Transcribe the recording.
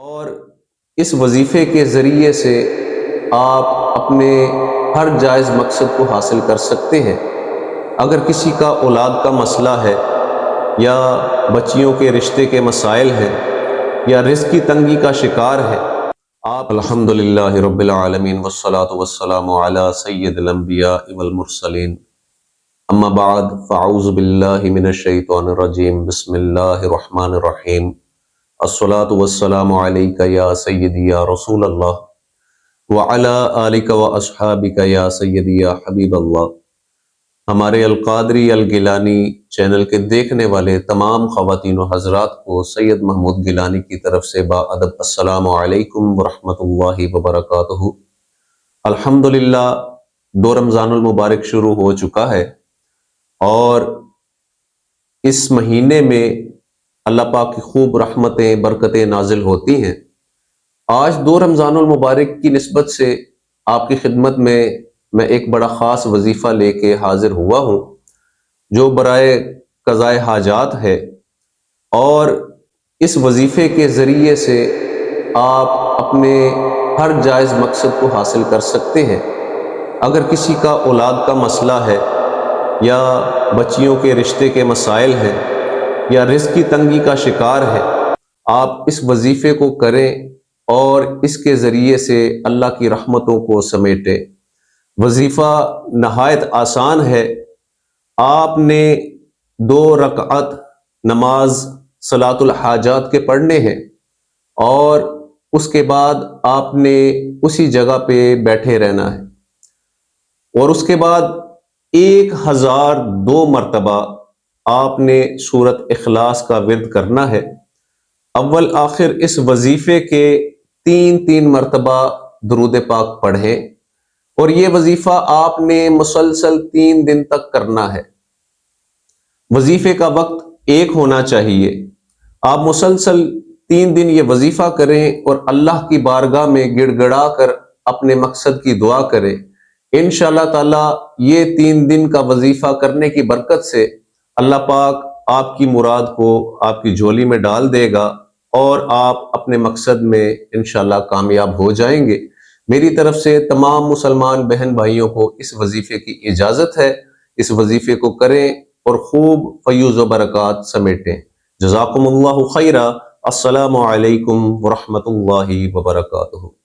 اور اس وظیفے کے ذریعے سے آپ اپنے ہر جائز مقصد کو حاصل کر سکتے ہیں۔ اگر کسی کا اولاد کا مسئلہ ہے یا بچیوں کے رشتے کے مسائل ہیں یا رزق کی تنگی کا شکار ہے، آپ الحمدللہ رب العالمین والصلاة والسلام علی سید الانبیاء والمرسلین، اما بعد فاعوذ باللہ من الشیطان الرجیم، بسم اللہ الرحمن الرحیم، الصلاة والسلام علیک یا سیدی یا رسول اللہ وعلی آلک واصحابک یا سیدی یا حبیب اللہ۔ ہمارے القادری الگیلانی چینل کے دیکھنے والے تمام خواتین و حضرات کو سید محمود گیلانی کی طرف سے با ادب السلام علیکم ورحمۃ اللہ وبرکاتہ۔ الحمدللہ دو رمضان المبارک شروع ہو چکا ہے اور اس مہینے میں اللہ پاک کی خوب رحمتیں برکتیں نازل ہوتی ہیں۔ آج دو رمضان المبارک کی نسبت سے آپ کی خدمت میں ایک بڑا خاص وظیفہ لے کے حاضر ہوا ہوں جو برائے قضاء حاجات ہے، اور اس وظیفے کے ذریعے سے آپ اپنے ہر جائز مقصد کو حاصل کر سکتے ہیں۔ اگر کسی کا اولاد کا مسئلہ ہے یا بچیوں کے رشتے کے مسائل ہیں یا رزق کی تنگی کا شکار ہے، آپ اس وظیفے کو کریں اور اس کے ذریعے سے اللہ کی رحمتوں کو سمیٹیں۔ وظیفہ نہایت آسان ہے۔ آپ نے 2 رکعت نماز صلاۃ الحاجات کے پڑھنے ہیں اور اس کے بعد آپ نے اسی جگہ پہ بیٹھے رہنا ہے، اور اس کے بعد 1002 مرتبہ آپ نے سورۃ اخلاص کا ورد کرنا ہے۔ اول آخر اس وظیفے کے 3 مرتبہ درود پاک پڑھیں، اور یہ وظیفہ آپ نے مسلسل 3 دن تک کرنا ہے۔ وظیفے کا وقت ایک ہونا چاہیے۔ آپ مسلسل 3 دن یہ وظیفہ کریں اور اللہ کی بارگاہ میں گڑ گڑا کر اپنے مقصد کی دعا کریں۔ انشاءاللہ تعالی یہ 3 دن کا وظیفہ کرنے کی برکت سے اللہ پاک آپ کی مراد کو آپ کی جھولی میں ڈال دے گا اور آپ اپنے مقصد میں انشاءاللہ کامیاب ہو جائیں گے۔ میری طرف سے تمام مسلمان بہن بھائیوں کو اس وظیفے کی اجازت ہے۔ اس وظیفے کو کریں اور خوب فیوز و برکات سمیٹیں۔ جزاکم اللہ خیرا۔ السلام علیکم ورحمۃ اللہ وبرکاتہ۔